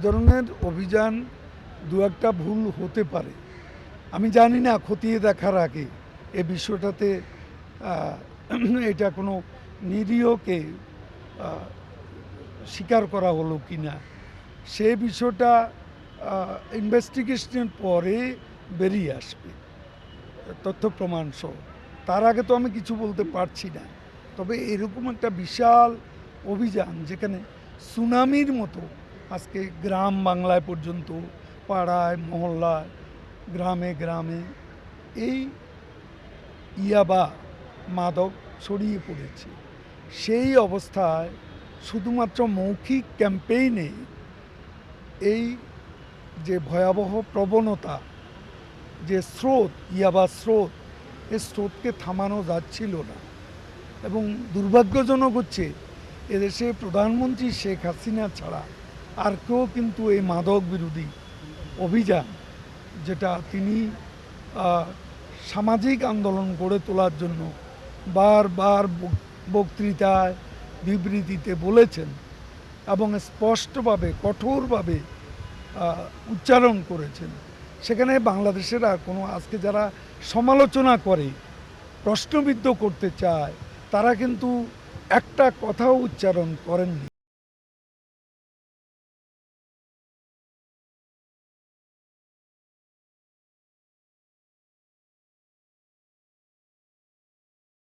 ধরনের অভিযান দু একটা ভুল হতে পারে। আমি জানি না খতিয়ে দেখার আগে এ বিষয়টাতে এটা কোনো নিরীহকে স্বীকার করা হলো কি না, সে বিষয়টা ইনভেস্টিগেশনের পরে বেরিয়ে আসবে তথ্য প্রমাণ সহ। তার আগে তো আমি কিছু বলতে পারছি না। তবে এরকম একটা বিশাল অভিযান যেখানে সুনামির মতো আজকে গ্রাম বাংলায় পর্যন্ত, পাড়ায় মহল্লায়, গ্রামে গ্রামে এই ইয়াবা মাদক ছড়িয়ে পড়েছে। সেই অবস্থায় শুধুমাত্র মৌখিক ক্যাম্পেইনে এই যে ভয়াবহ প্রবণতা, যে স্রোত, ইয়াবা স্রোত, এই স্রোতকে থামানো যাচ্ছিল না। এবং দুর্ভাগ্যজনক হচ্ছে এদেশে প্রধানমন্ত্রী শেখ হাসিনা ছাড়া আর কেউ কিন্তু এই মাদক বিরোধী অভিযান, যেটা তিনি সামাজিক আন্দোলন গড়ে তোলার জন্য বারবার বক্তৃতায় বিবৃতিতে বলেছেন এবং স্পষ্টভাবে কঠোরভাবে উচ্চারণ করেছেন, সেখানে বাংলাদেশের আর কোনো আজকে যারা সমালোচনা করে, প্রশ্নবিদ্ধ করতে চায়, তারা কিন্তু একটা কথাও উচ্চারণ করেননি।